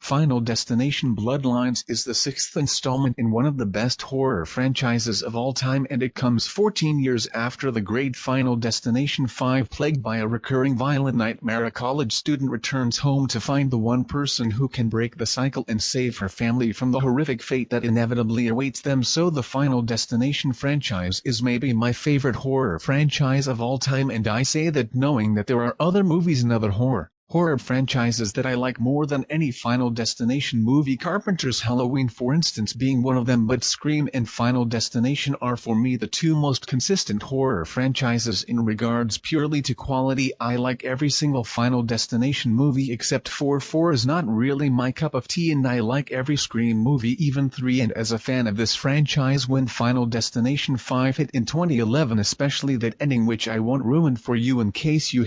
Final Destination Bloodlines is the sixth installment in one of the best horror franchises of all time, and it comes 14 years after the great Final Destination 5. Plagued by a recurring violent nightmare, a college student returns home to find the one person who can break the cycle and save her family from the horrific fate that inevitably awaits them. So the Final Destination franchise is maybe my favorite horror franchise of all time, and I say that knowing that there are other movies and other horror franchises that I like more than any Final Destination movie, Carpenter's Halloween for instance being one of them, but Scream and Final Destination are for me the two most consistent horror franchises in regards purely to quality. I like every single Final Destination movie except 4. 4 is not really my cup of tea, and I like every Scream movie, even 3. And as a fan of this franchise, when Final Destination 5 hit in 2011, especially that ending, which I won't ruin for you in case you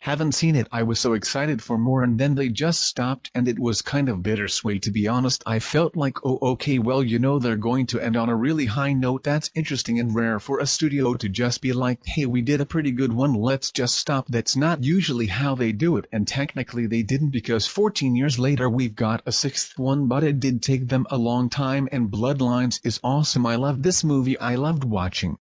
haven't seen it, I was so excited for more, and then they just stopped, and it was kind of bittersweet, to be honest. I felt like, oh okay, well they're going to end on a really high note. That's interesting and rare for a studio to just be like, hey, we did a pretty good one, let's just stop. That's not usually how they do it, and technically they didn't, because 14 years later we've got a sixth one, but it did take them a long time. And Bloodlines is awesome. I loved this movie. I loved watching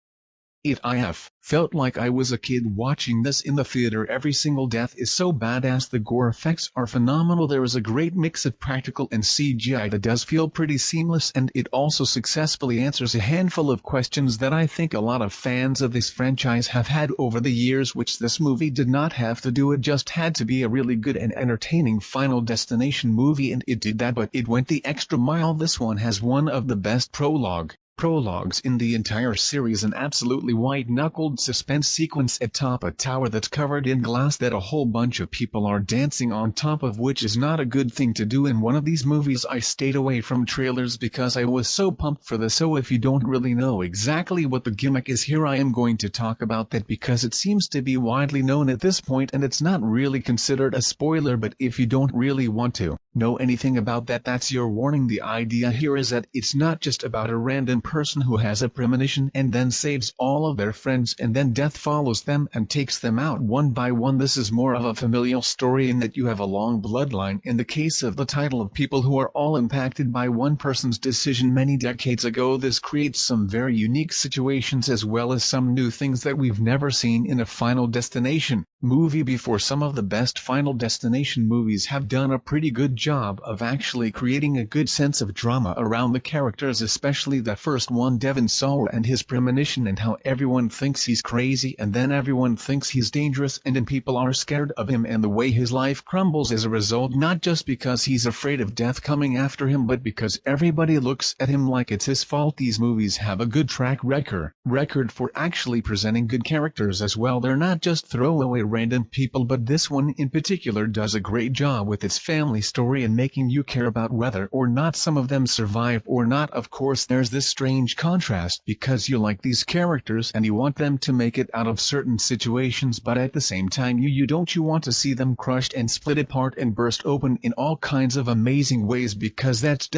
it. I have felt like I was a kid watching this in the theater. Every single death is so badass. The gore effects are phenomenal. There is a great mix of practical and CGI that does feel pretty seamless, and it also successfully answers a handful of questions that I think a lot of fans of this franchise have had over the years, which this movie did not have to do. It just had to be a really good and entertaining Final Destination movie, and it did that, but it went the extra mile. This one has one of the best prologues in the entire series, an absolutely white-knuckled suspense sequence atop a tower that's covered in glass that a whole bunch of people are dancing on top of, which is not a good thing to do in one of these movies. I stayed away from trailers because I was so pumped for this, so if you don't really know exactly what the gimmick is here, I am going to talk about that because it seems to be widely known at this point and it's not really considered a spoiler. But if you don't really want to know anything about that, that's your warning. The idea here is that it's not just about a random person who has a premonition and then saves all of their friends, and then death follows them and takes them out one by one. This is more of a familial story in that you have a long bloodline, in the case of the title, of people who are all impacted by one person's decision many decades ago. This creates some very unique situations as well as some new things that we've never seen in a Final Destination movie before. Some of the best Final Destination movies have done a pretty good job of actually creating a good sense of drama around the characters, especially the first one, Devon Sawa and his premonition, and how everyone thinks he's crazy and then everyone thinks he's dangerous, and then people are scared of him, and the way his life crumbles as a result, not just because he's afraid of death coming after him, but because everybody looks at him like it's his fault. These movies have a good track record for actually presenting good characters as well. They're not just throwaway random people, but this one in particular does a great job with its family story and making you care about whether or not some of them survive or not. Of course, there's this strange contrast because you like these characters and you want them to make it out of certain situations, but at the same time you don't want to see them crushed and split apart and burst open in all kinds of amazing ways, because that's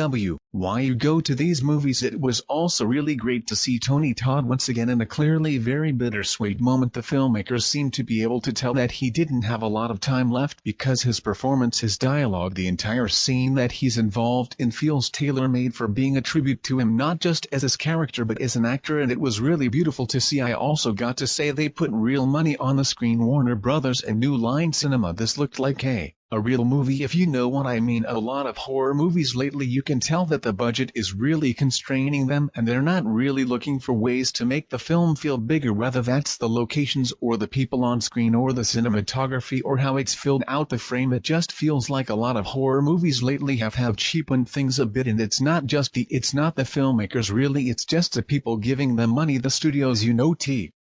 why you go to these movies. It was also really great to see Todd once again in a clearly very bittersweet moment. The filmmakers seem to be able to tell that he didn't have a lot of time left because his performance, his dialogue, the entire scene that he's involved in feels tailor-made for being a tribute to him, not just as his character but as an actor, and it was really beautiful to see. I also got to say they put real money on the screen. Warner Brothers and New Line Cinema. This looked like a real movie, if you know what I mean. A lot of horror movies lately, you can tell that the budget is really constraining them and they're not really looking for ways to make the film feel bigger, whether that's the locations or the people on screen or the cinematography or how it's filled out the frame. It just feels like a lot of horror movies lately have cheapened things a bit, and it's not the filmmakers really, it's just the people giving them money, the studios.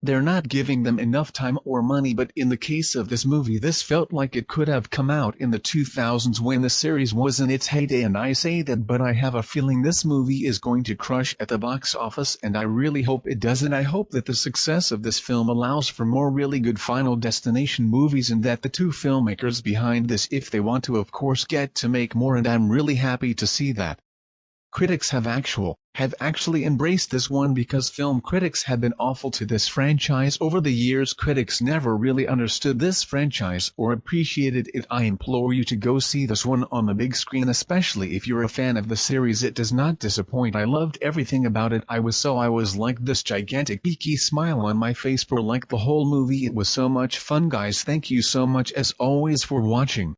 They're not giving them enough time or money. But in the case of this movie, this felt like it could have come out in the 2000s when the series was in its heyday, and I say that, but I have a feeling this movie is going to crush at the box office, and I really hope it does. And I hope that the success of this film allows for more really good Final Destination movies, and that the two filmmakers behind this, if they want to of course, get to make more, and I'm really happy to see that. Critics have actually embraced this one because film critics have been awful to this franchise over the years. Critics never really understood this franchise or appreciated it. I implore you to go see this one on the big screen, especially if you're a fan of the series. It does not disappoint. I loved everything about it. I was like this gigantic geeky smile on my face for like the whole movie. It was so much fun, guys. Thank you so much as always for watching.